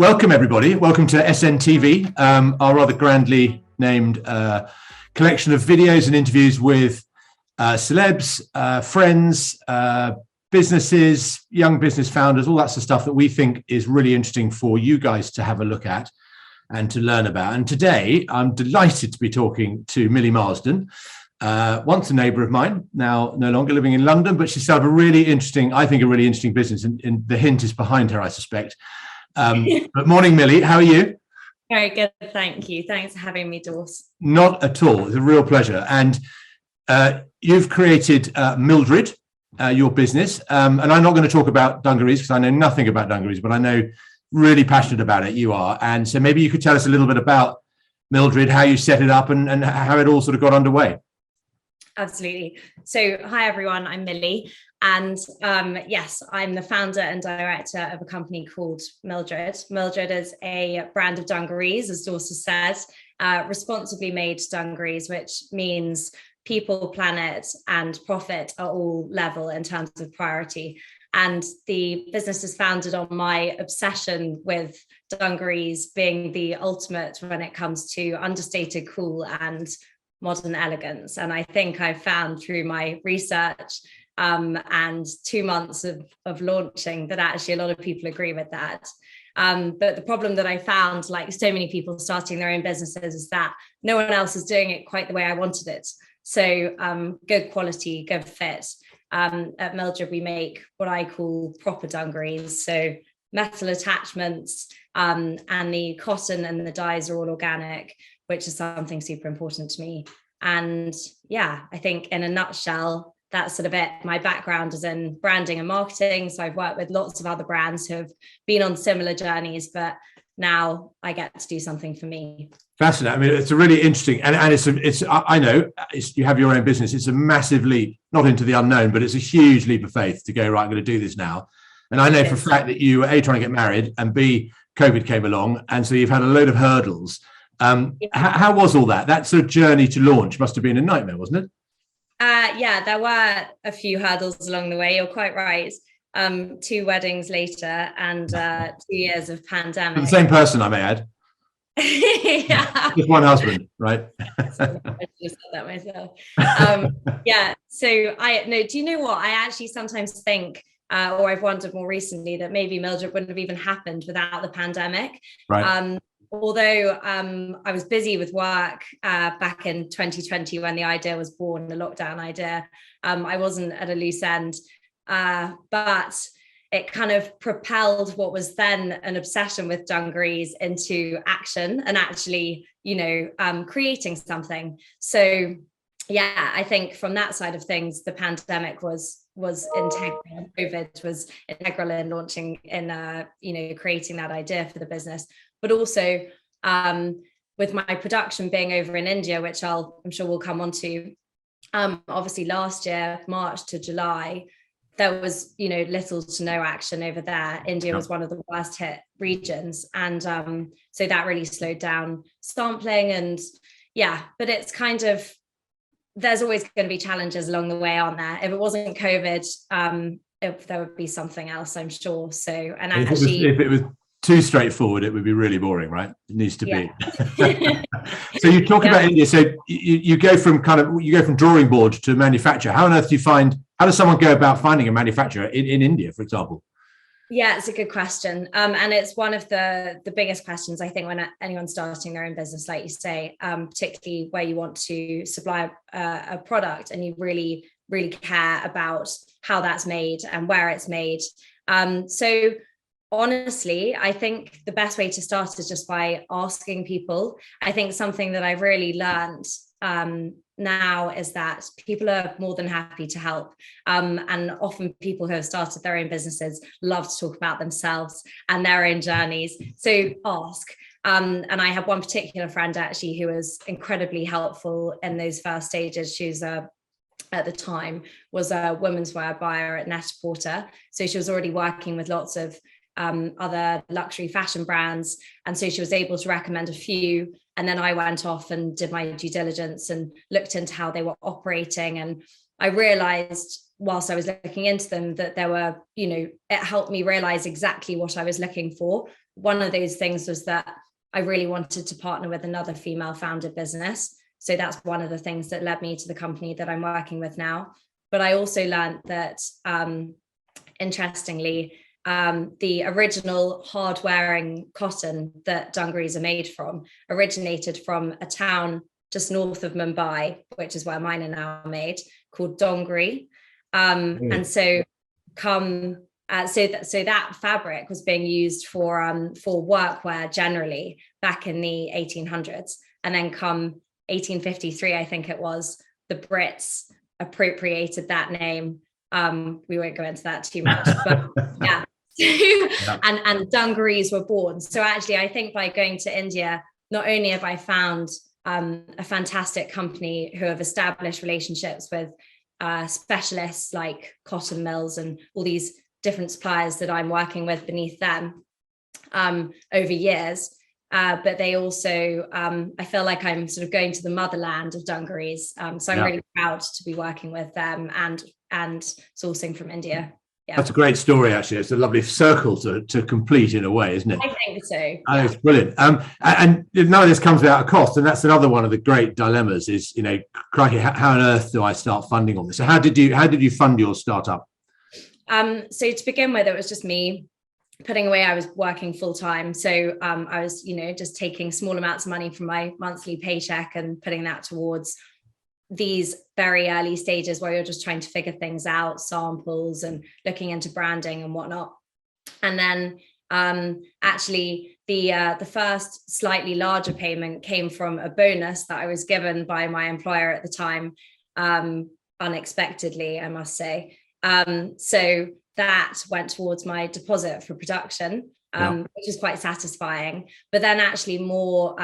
Welcome, everybody. Welcome to SNTV, our rather grandly named collection of videos and interviews with celebs, friends, businesses, young business founders, all that sort of stuff that we think is really interesting for you guys to have a look at and to learn about. And today, I'm delighted to be talking to Millie Marsden, once a neighbour of mine, now no longer living in London, but she's set up a really interesting business, and the hint is behind her, I suspect. But morning, Millie, how are you? Very good, thank you. Thanks for having me, Dawes. Not at all. It's a real pleasure. And you've created Milldred, your business. And I'm not going to talk about dungarees because I know nothing about dungarees, but I know really passionate about it. You are. And so maybe you could tell us a little bit about Milldred, how you set it up and how it all sort of got underway. Absolutely. So, hi everyone, I'm Millie, and yes, I'm the founder and director of a company called Milldred. Milldred is a brand of dungarees, as Dawes said, responsibly made dungarees, which means people, planet, and profit are all level in terms of priority. And the business is founded on my obsession with dungarees being the ultimate when it comes to understated cool and modern elegance. And I think I've found through my research and 2 months of launching that actually a lot of people agree with that. But the problem that I found, like so many people starting their own businesses, is that no one else is doing it quite the way I wanted it. So good quality, good fit. At Milldred, we make what I call proper dungarees. So metal attachments and the cotton and the dyes are all organic, which is something super important to me. And yeah, I think in a nutshell, that's sort of it. My background is in branding and marketing. So I've worked with lots of other brands who have been on similar journeys, but now I get to do something for me. Fascinating. I mean, it's a really interesting, and I know you have your own business. It's a massive leap, not into the unknown, but it's a huge leap of faith to go, right, I'm going to do this now. And I know for a fact that you were A, trying to get married, and B, COVID came along. And so you've had a load of hurdles. How was all that? That sort of journey to launch must have been a nightmare, wasn't it? Yeah, there were a few hurdles along the way. You're quite right. 2 weddings later and 2 years of pandemic. For the same person, I may add. Yeah. Just one husband, right? I just said that myself. Yeah. So do you know what? I actually sometimes think, or I've wondered more recently, that maybe Milldred wouldn't have even happened without the pandemic. Right. Although I was busy with work back in 2020 when the idea was born, the lockdown idea, I wasn't at a loose end, but it kind of propelled what was then an obsession with dungarees into action and actually, creating something. So yeah, I think from that side of things, the pandemic was integral. COVID was integral in launching, in creating that idea for the business. But also with my production being over in India, which I'm sure we'll come on to, obviously last year, March to July, there was, little to no action over there. India was one of the worst hit regions. And so that really slowed down sampling. And yeah, but it's kind of, there's always going to be challenges along the way, aren't there? If it wasn't COVID, there would be something else, I'm sure. So, and actually, if it was too straightforward, it would be really boring, right? It needs to be. So you talk about India. So you go from drawing board to manufacture. How on earth how does someone go about finding a manufacturer in India, for example? Yeah, it's a good question. And it's one of the biggest questions, I think, when anyone's starting their own business, like you say, particularly where you want to supply a product and you really, really care about how that's made and where it's made. So honestly, I think the best way to start is just by asking people. I think something that I've really learned now is that people are more than happy to help. And often people who have started their own businesses love to talk about themselves and their own journeys. So ask. And I have one particular friend actually who was incredibly helpful in those first stages. She was at the time was a women's wear buyer at Net-a-Porter. So she was already working with lots of other luxury fashion brands. And so she was able to recommend a few. And then I went off and did my due diligence and looked into how they were operating. And I realized whilst I was looking into them that there were, it helped me realize exactly what I was looking for. one of those things was that I really wanted to partner with another female founded business. So that's one of the things that led me to the company that I'm working with now. But I also learned that, interestingly, the original hard-wearing cotton that dungarees are made from originated from a town just north of Mumbai, which is where mine are now made, called Dongri. And so that fabric was being used for workwear generally back in the 1800s, and then come 1853, I think it was, the Brits appropriated that name. We won't go into that too much, but yeah. And dungarees were born. So actually, I think by going to India, not only have I found a fantastic company who have established relationships with specialists like cotton mills and all these different suppliers that I'm working with beneath them over years, but they also, I feel like I'm sort of going to the motherland of dungarees. So I'm really proud to be working with them and sourcing from India. Yeah. That's a great story, actually. It's a lovely circle to complete in a way, isn't it? I think so. Yeah. Oh, it's brilliant. And none of this comes without a cost, and that's another one of the great dilemmas. Is, crikey, how on earth do I start funding all this? So how did you fund your startup? So to begin with, it was just me putting away. I was working full time, so I was, just taking small amounts of money from my monthly paycheck and putting that towards these very early stages where you're just trying to figure things out, samples and looking into branding and whatnot. And then actually the first slightly larger payment came from a bonus that I was given by my employer at the time, unexpectedly, I must say. So that went towards my deposit for production, which is quite satisfying. But then actually more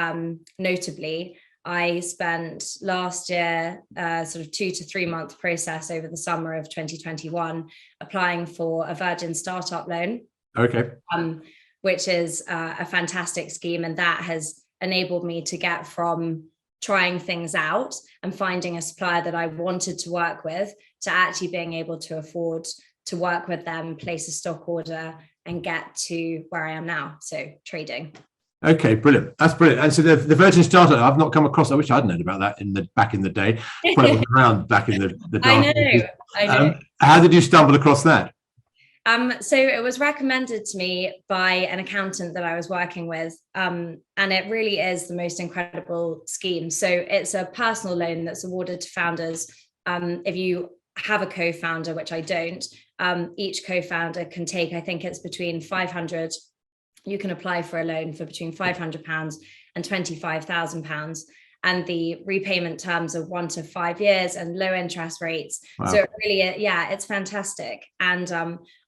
notably, I spent last year sort of 2 to 3 month process over the summer of 2021 applying for a Virgin startup loan. Okay. Which is a fantastic scheme, and that has enabled me to get from trying things out and finding a supplier that I wanted to work with to actually being able to afford to work with them, place a stock order, and get to where I am now. So trading. Okay, brilliant. That's brilliant. And so the Virgin startup, I've not come across. I wish I'd known about that back in the day. When I was around back in the dark. I know. How did you stumble across that? So it was recommended to me by an accountant that I was working with, and it really is the most incredible scheme. So it's a personal loan that's awarded to founders. If you have a co-founder, which I don't, each co-founder can take, I think it's between 500. You can apply for a loan for between £500 and £25,000. And the repayment terms are 1 to 5 years and low interest rates. Wow. So it really, it's fantastic. And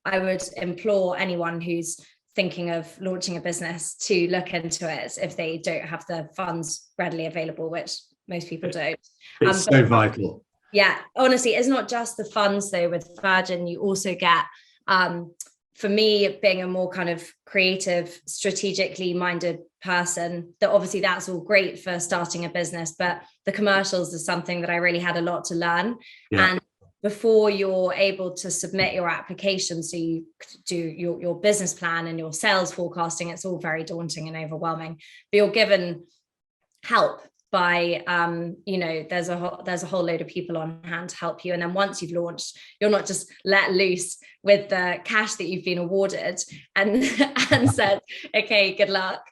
I would implore anyone who's thinking of launching a business to look into it if they don't have the funds readily available, which most people don't. It's so vital. Yeah, honestly, it's not just the funds though. With Virgin, you also get, for me, being a more kind of creative, strategically minded person, that obviously that's all great for starting a business, but the commercials is something that I really had a lot to learn. Yeah. And before you're able to submit your application, so you do your business plan and your sales forecasting, it's all very daunting and overwhelming, but you're given help by there's a whole load of people on hand to help you. And then once you've launched, you're not just let loose with the cash that you've been awarded and said, okay, good luck.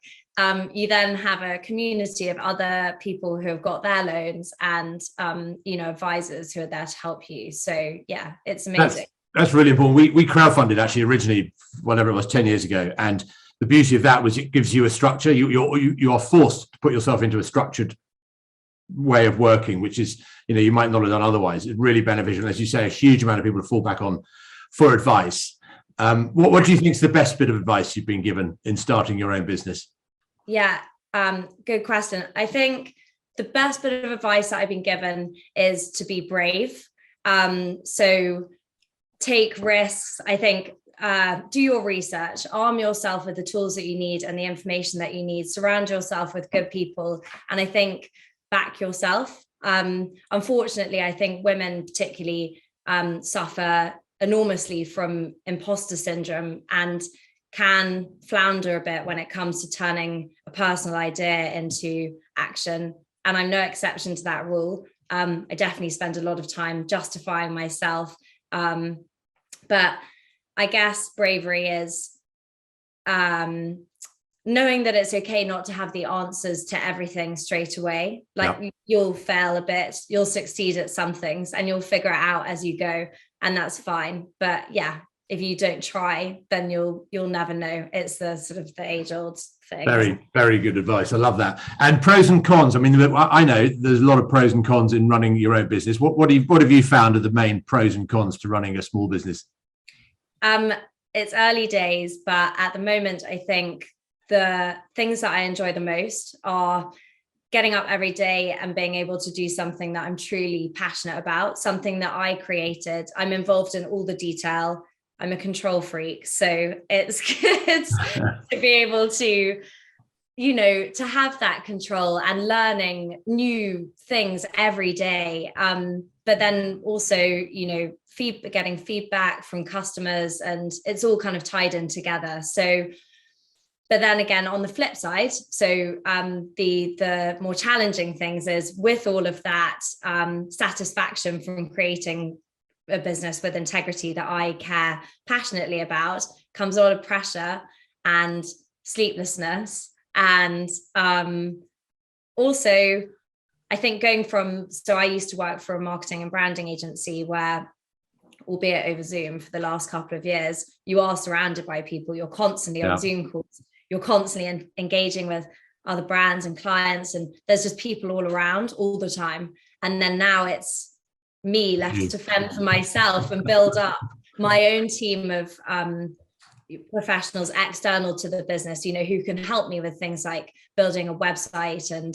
You then have a community of other people who have got their loans and advisors who are there to help you. So yeah, it's amazing. That's really important. We crowdfunded actually originally, whatever it was, 10 years ago, and the beauty of that was it gives you a structure. You are forced to put yourself into a structured way of working, which is, you might not have done otherwise. It's really beneficial. As you say, a huge amount of people to fall back on for advice. What do you think is the best bit of advice you've been given in starting your own business? Yeah, good question. I think the best bit of advice that I've been given is to be brave. So take risks. I think do your research, arm yourself with the tools that you need and the information that you need, surround yourself with good people, and I think back yourself. Unfortunately, I think women particularly suffer enormously from imposter syndrome, and can flounder a bit when it comes to turning a personal idea into action. And I'm no exception to that rule. I definitely spend a lot of time justifying myself. But I guess bravery is knowing that it's okay not to have the answers to everything straight away. Like you'll fail a bit, you'll succeed at some things, and you'll figure it out as you go, and that's fine. But yeah, if you don't try, then you'll never know. It's the sort of the age-old thing. Very, very good advice. I love that. And pros and cons. I mean, I know there's a lot of pros and cons in running your own business. What have you found are the main pros and cons to running a small business? It's early days, but at the moment, I think the things that I enjoy the most are getting up every day and being able to do something that I'm truly passionate about, something that I created. I'm involved in all the detail. I'm a control freak. So it's good to be able to, to have that control and learning new things every day. But then also, getting feedback from customers, and it's all kind of tied in together. So, but then again, on the flip side, so the more challenging things is with all of that satisfaction from creating a business with integrity that I care passionately about, comes a lot of pressure and sleeplessness. And also, I think I used to work for a marketing and branding agency where, albeit over Zoom for the last couple of years, you are surrounded by people. You're constantly on Zoom calls. You're constantly engaging with other brands and clients, and there's just people all around all the time. And then now it's me left to fend for myself and build up my own team of professionals external to the business, who can help me with things like building a website and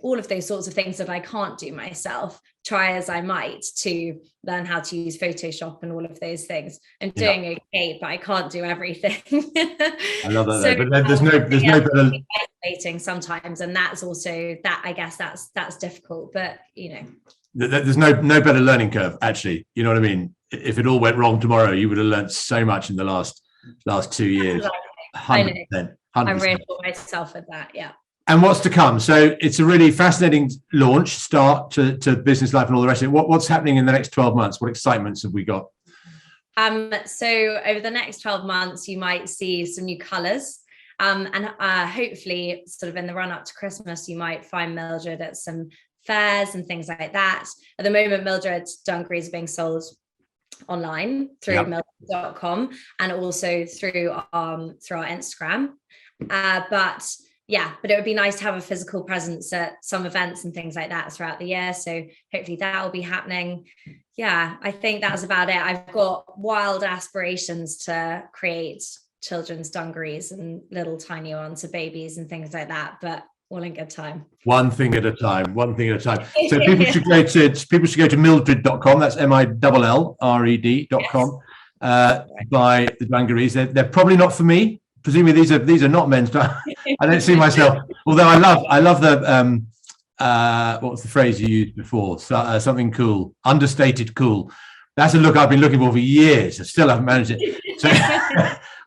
all of those sorts of things that I can't do myself, try as I might to learn how to use Photoshop and all of those things. I'm doing okay, but I can't do everything. I love that. So, but there's no better isolating sometimes, and that's also that. I guess that's difficult, but there's no better learning curve. Actually, you know what I mean. If it all went wrong tomorrow, you would have learned so much in the last 2 years. 100%. I reinforce myself with that. Yeah. And what's to come? So it's a really fascinating start to business life and all the rest of it. What's happening in the next 12 months? What excitements have we got? So over the next 12 months, you might see some new colours. And hopefully sort of in the run up to Christmas, you might find Milldred at some fairs and things like that. At the moment, Milldred dungarees are being sold online through milldred.com and also through our Instagram. But it would be nice to have a physical presence at some events and things like that throughout the year. So hopefully that will be happening. Yeah, I think that's about it. I've got wild aspirations to create children's dungarees and little tiny ones for babies and things like that, but all in good time. One thing at a time. So people should go to milldred.com. That's MILLRED.com. Buy the dungarees. They're probably not for me. Presumably these are not men's. I don't see myself. Although I love the what was the phrase you used before? Something cool, understated cool. That's a look I've been looking for years. I still haven't managed it. So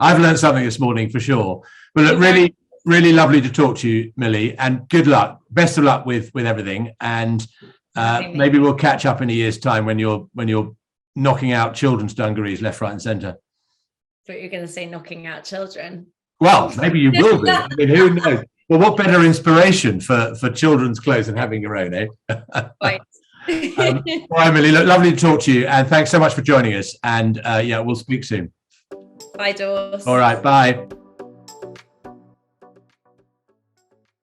I've learned something this morning for sure. But look, really, really lovely to talk to you, Millie, and good luck. Best of luck with everything. And maybe we'll catch up in a year's time when you're knocking out children's dungarees left, right, and centre. But you're going to say knocking out children. Well, maybe you will be. I mean, who knows? Well, what better inspiration for children's clothes than having your own, eh? Right. All right, Millie, look, lovely to talk to you, and thanks so much for joining us. And we'll speak soon. Bye, Dawes. All right, bye.